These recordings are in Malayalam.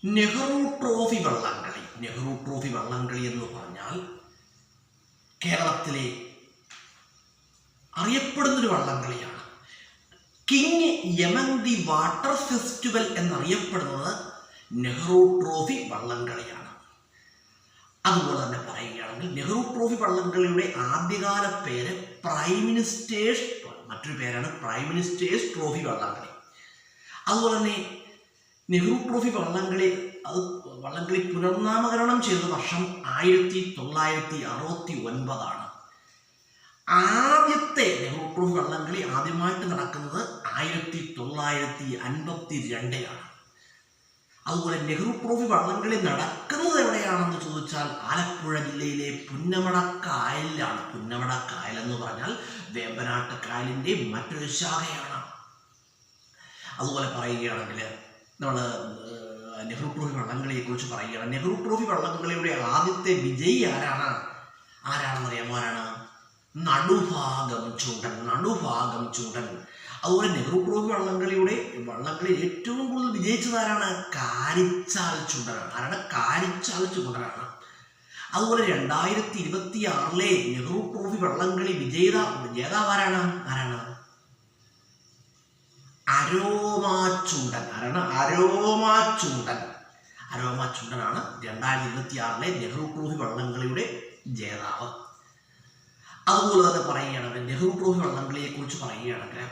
നെഹ്റു ട്രോഫി വള്ളംകളി. നെഹ്റു ട്രോഫി വള്ളംകളി എന്ന് പറഞ്ഞാൽ കേരളത്തിലെ അറിയപ്പെടുന്നൊരു വള്ളംകളിയാണ്. King among the water festival എന്നറിയപ്പെടുന്നത് നെഹ്റു ട്രോഫി വള്ളംകളിയാണ്. അതുപോലെ തന്നെ പറയുകയാണെങ്കിൽ നെഹ്റു ട്രോഫി വള്ളംകളിയുടെ ആദ്യകാല പേര് പ്രൈം മിനിസ്റ്റേഴ്സ്, മറ്റൊരു പേരാണ് പ്രൈം മിനിസ്റ്റേഴ്സ് ട്രോഫി വള്ളംകളി. അതുപോലെ തന്നെ നെഹ്റു ട്രോഫി വള്ളംകളി പുനർനാമകരണം ചെയ്ത വർഷം 1969. ആദ്യത്തെ നെഹ്റു ട്രോഫി വള്ളംകളി ആദ്യമായിട്ട് നടക്കുന്നത് 1952. അതുപോലെ നെഹ്റു ട്രോഫി വള്ളംകളി നടക്കുന്നത് എവിടെയാണെന്ന് ചോദിച്ചാൽ ആലപ്പുഴ ജില്ലയിലെ പുന്നമട കായലിലാണ്. പുന്നമട കായൽ എന്ന് പറഞ്ഞാൽ വേമ്പനാട്ട് കായലിൻ്റെ മറ്റൊരു ശാഖയാണ്. അതുപോലെ പറയുകയാണെങ്കിൽ നമ്മൾ നെഹ്റു ട്രോഫി വള്ളംകളിയെ കുറിച്ച് പറയുകയാണ്. നെഹ്റു ട്രോഫി വള്ളംകളിയുടെ ആദ്യത്തെ വിജയി ആരാണെന്നറിയാമോ? ആരാണ്? നടുഭാഗം ചൂണ്ടൻ. അതുപോലെ നെഹ്റു ട്രോഫി വള്ളംകളിയിൽ ഏറ്റവും കൂടുതൽ വിജയിച്ചത് ആരാണ്? കാരിച്ചാൽ ചുണ്ടനാണ്. അതുപോലെ 2026 നെഹ്റു ട്രോഫി വള്ളംകളി ജേതാവ് ആരാണ്? അരോമാ ചുണ്ടനാണ് 2026 നെഹ്റു ട്രോഫി വള്ളംകളിയുടെ ജേതാവ്. അതുപോലെ തന്നെ പറയുകയാണെങ്കിൽ നെഹ്റു ട്രോഫി വള്ളംകളിയെ കുറിച്ച് പറയുകയാണെങ്കിൽ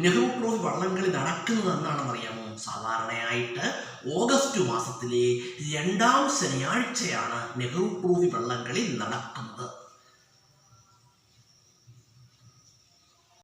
നെഹ്റു ട്രോഫി വള്ളംകളി നടക്കുന്നത് എന്നാണെന്ന് അറിയാമോ? സാധാരണയായിട്ട് ഓഗസ്റ്റ് മാസത്തിലെ 2ാം ശനിയാഴ്ചയാണ് നെഹ്റു ട്രോഫി വള്ളംകളി നടക്കുന്നത്.